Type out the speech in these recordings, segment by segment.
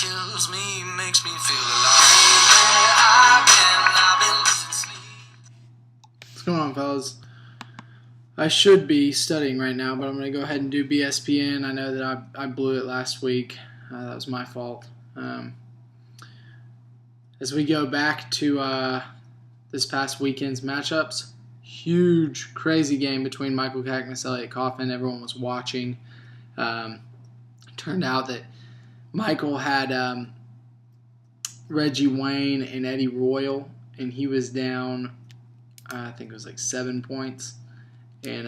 kills me, makes me feel alive. I've been losing sleep. What's going on, fellas? I should be studying right now, but I'm going to go ahead and do BSPN. I know that I blew it last week. That was my fault. As we go back to this past weekend's matchups, huge, crazy game between Michael Cackness, Elliott Kaufman. Everyone was watching. Turned out that Michael had Reggie Wayne and Eddie Royal, and he was down, I think it was like 7 points. And,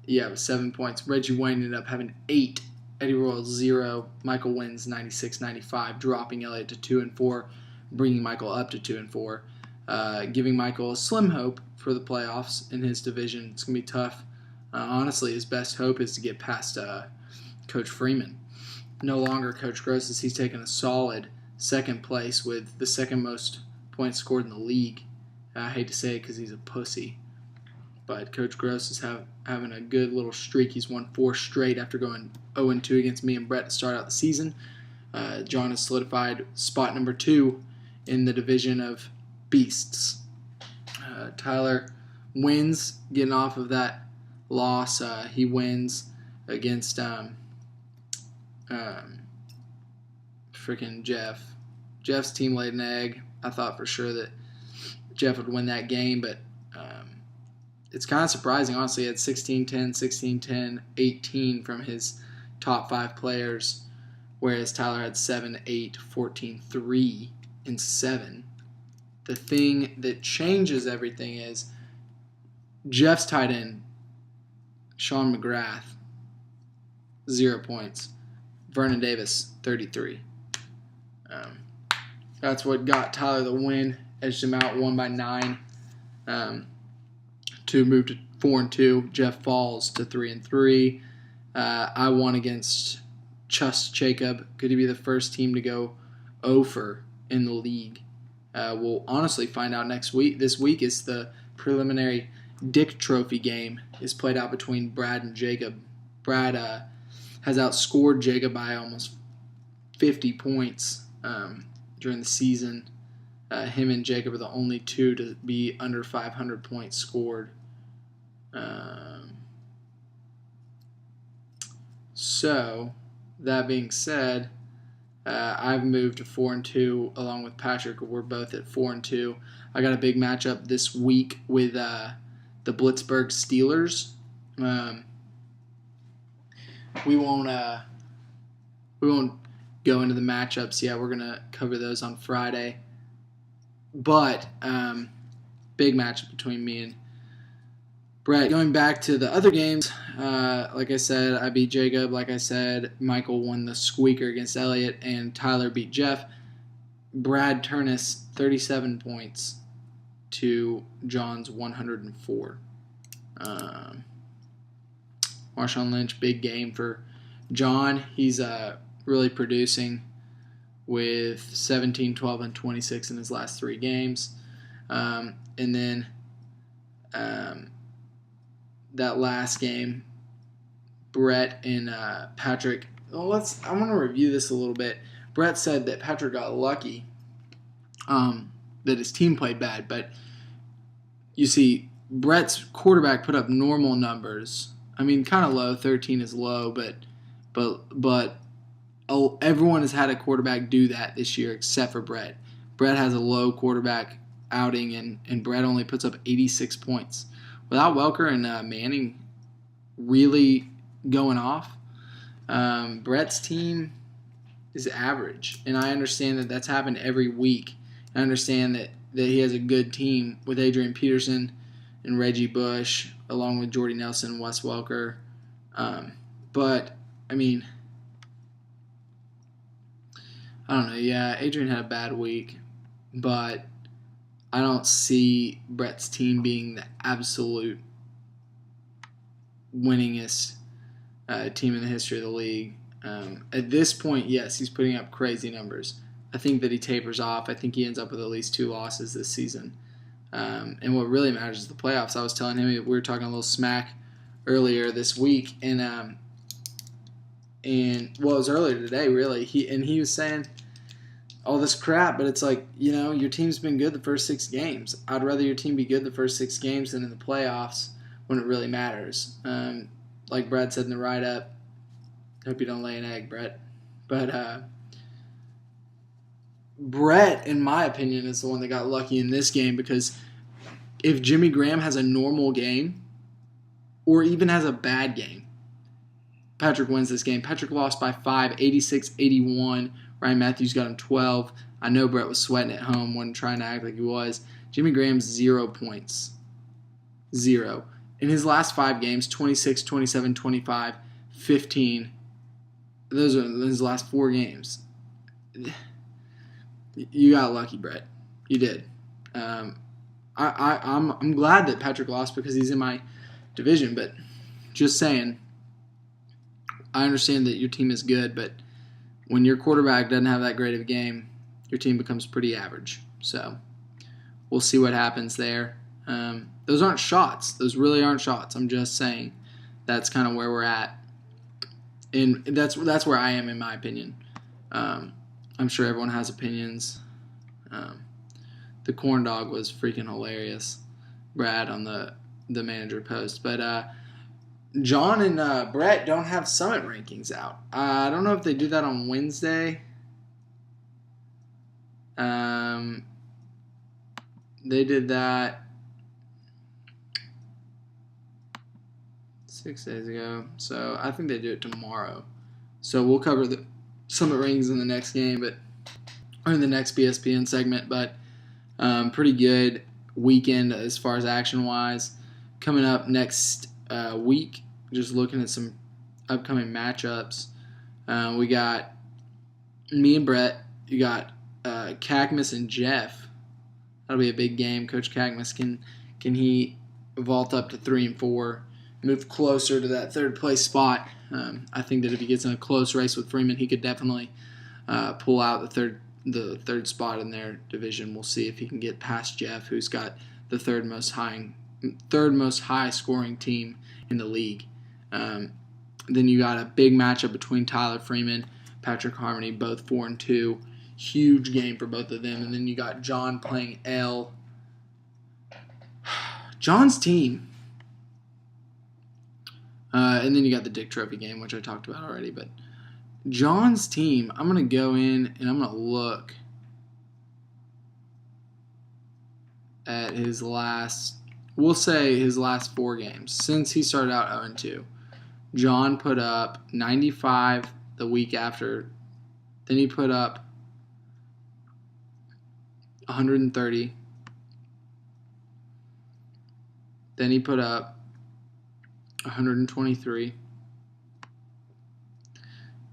it was 7 points. Reggie Wayne ended up having 8. Eddie Royal 0. Michael wins 96-95, dropping Elliott to 2-4, bringing Michael up to 2-4, giving Michael a slim hope for the playoffs in his division. It's going to be tough. Honestly, his best hope is to get past Coach Freeman. No longer Coach Gross, he's taken a solid second place with the second most points scored in the league. I hate to say it because he's a pussy. But Coach Gross is having a good little streak. He's won 4 straight after going 0-2 against me and Brett to start out the season. John has solidified spot number 2 in the division of beasts. Tyler wins, getting off of that loss. He wins against freaking Jeff. Jeff's team laid an egg. I thought for sure that Jeff would win that game, but it's kind of surprising, honestly. He had 16-10, 16-10, 18 from his top 5 players, whereas Tyler had 7-8, 14-3, and 7. The thing that changes everything is Jeff's tight end, Sean McGrath, 0 points. Vernon Davis, 33. That's what got Tyler the win. Edged him out, won by 9. To move to 4-2. Jeff falls to 3-3. I won against Chus Jacob. Could he be the first team to go over in the league? We'll honestly find out next week. This week is the preliminary Dick Trophy game. Is played out between Brad and Jacob. Brad has outscored Jacob by almost 50 points during the season. Him and Jacob are the only 2 to be under 500 points scored. So, that being said, I've moved to 4-2 along with Patrick. We're both at 4-2. I got a big matchup this week with the Blitzburg Steelers. We won't go into the matchups yet. We're gonna cover those on Friday. But big matchup between me and Brett. Going back to the other games, like I said, I beat Jacob. Like I said, Michael won the squeaker against Elliott, and Tyler beat Jeff. Brad Turnus, 37 points to John's 104. Marshawn Lynch, big game for John. He's really producing with 17, 12, and 26 in his last 3 games. And then that last game, Brett and Patrick. Well, I want to review this a little bit. Brett said that Patrick got lucky, that his team played bad, but you see, Brett's quarterback put up normal numbers. I mean, kind of low. 13 is low, but everyone has had a quarterback do that this year except for Brett. Brett has a low quarterback outing, and Brett only puts up 86 points. Without Welker and Manning really going off, Brett's team is average. And I understand that that's happened every week. I understand that he has a good team with Adrian Peterson and Reggie Bush, along with Jordy Nelson and Wes Welker. But, I mean, I don't know. Yeah, Adrian had a bad week, but I don't see Brett's team being the absolute winningest team in the history of the league. At this point, yes, he's putting up crazy numbers. I think that he tapers off. I think he ends up with at least 2 losses this season. And what really matters is the playoffs. I was telling him, we were talking a little smack earlier this week, and and well, it was earlier today, really. He was saying all this crap, but it's like, your team's been good the first 6 games. I'd rather your team be good the first 6 games than in the playoffs when it really matters. Like Brad said in the write-up, hope you don't lay an egg, Brett. But Brett, in my opinion, is the one that got lucky in this game, because if Jimmy Graham has a normal game or even has a bad game, Patrick wins this game. Patrick lost by 5, 86-81. Ryan Matthews got him 12. I know Brett was sweating at home, wasn't trying to act like he was. Jimmy Graham's 0 points. 0. In his last 5 games, 26, 27, 25, 15. Those are his last 4 games. You got lucky, Brett. You did. I'm glad that Patrick lost because he's in my division, but just saying, I understand that your team is good, but when your quarterback doesn't have that great of a game, your team becomes pretty average. So we'll see what happens there. Those aren't shots. Those really aren't shots. I'm just saying that's kind of where we're at. And that's where I am, in my opinion. I'm sure everyone has opinions. The corn dog was freaking hilarious, Brad, on the manager post. But John and Brett don't have Summit rankings out. I don't know if they do that on Wednesday. They did that 6 days ago, so I think they do it tomorrow. So we'll cover the Summit rankings in the next game, or in the next BSPN segment. But pretty good weekend as far as action-wise. Coming up next week, just looking at some upcoming matchups. We got me and Brett. You got Cagmus and Jeff. That'll be a big game. Coach Cagmus, can he vault up to 3-4, move closer to that third place spot? I think that if he gets in a close race with Freeman, he could definitely pull out the third spot in their division. We'll see if he can get past Jeff, who's got the third most high scoring team in the league. Then you got a big matchup between Tyler Freeman, Patrick Harmony, both 4-2. Huge game for both of them. And then you got John playing L. John's team. And then you got the Dick Trophy game, which I talked about already. But John's team, I'm going to go in and I'm going to look at his last 4 games. Since he started out 0-2, John put up 95 the week after. Then he put up 130. Then he put up 123.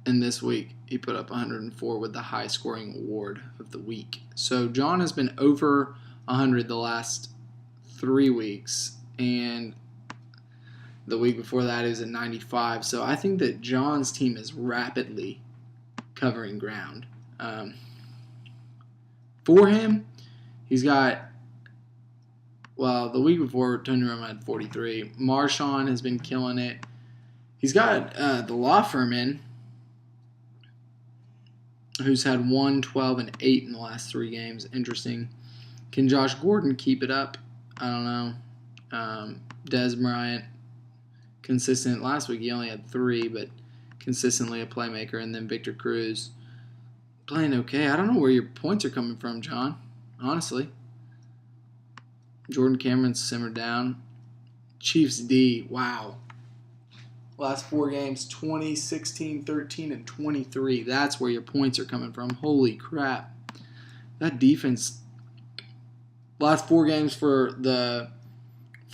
And this week, he put up 104 with the high scoring award of the week. So John has been over 100 the last 3 weeks. And the week before that, he was at 95. So I think that John's team is rapidly covering ground. For him, he's got, the week before, Tony Romo had 43. Marshawn has been killing it. He's got the law firm in, who's had 1, 12, and 8 in the last 3 games. Interesting. Can Josh Gordon keep it up? I don't know. Des Bryant, consistent. Last week he only had 3, but consistently a playmaker. And then Victor Cruz, playing okay. I don't know where your points are coming from, John, honestly. Jordan Cameron's simmered down. Chiefs D, wow. Last 4 games, 20, 16, 13, and 23. That's where your points are coming from. Holy crap. That defense, last 4 games for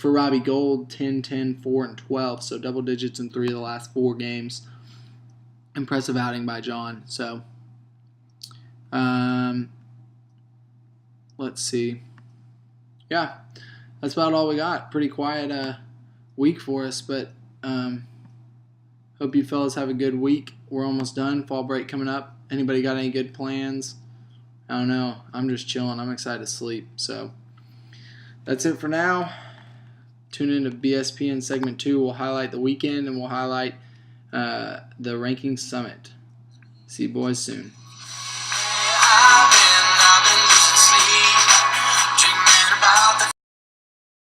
Robbie Gold, 10, 10, 4, and 12. So double digits in 3 of the last 4 games. Impressive outing by John. So, let's see. Yeah, that's about all we got. Pretty quiet week for us, but hope you fellas have a good week. We're almost done. Fall break coming up. Anybody got any good plans? I don't know. I'm just chilling. I'm excited to sleep. So that's it for now. Tune in to BSPN segment 2. We'll highlight the weekend and we'll highlight the ranking summit. See you boys soon.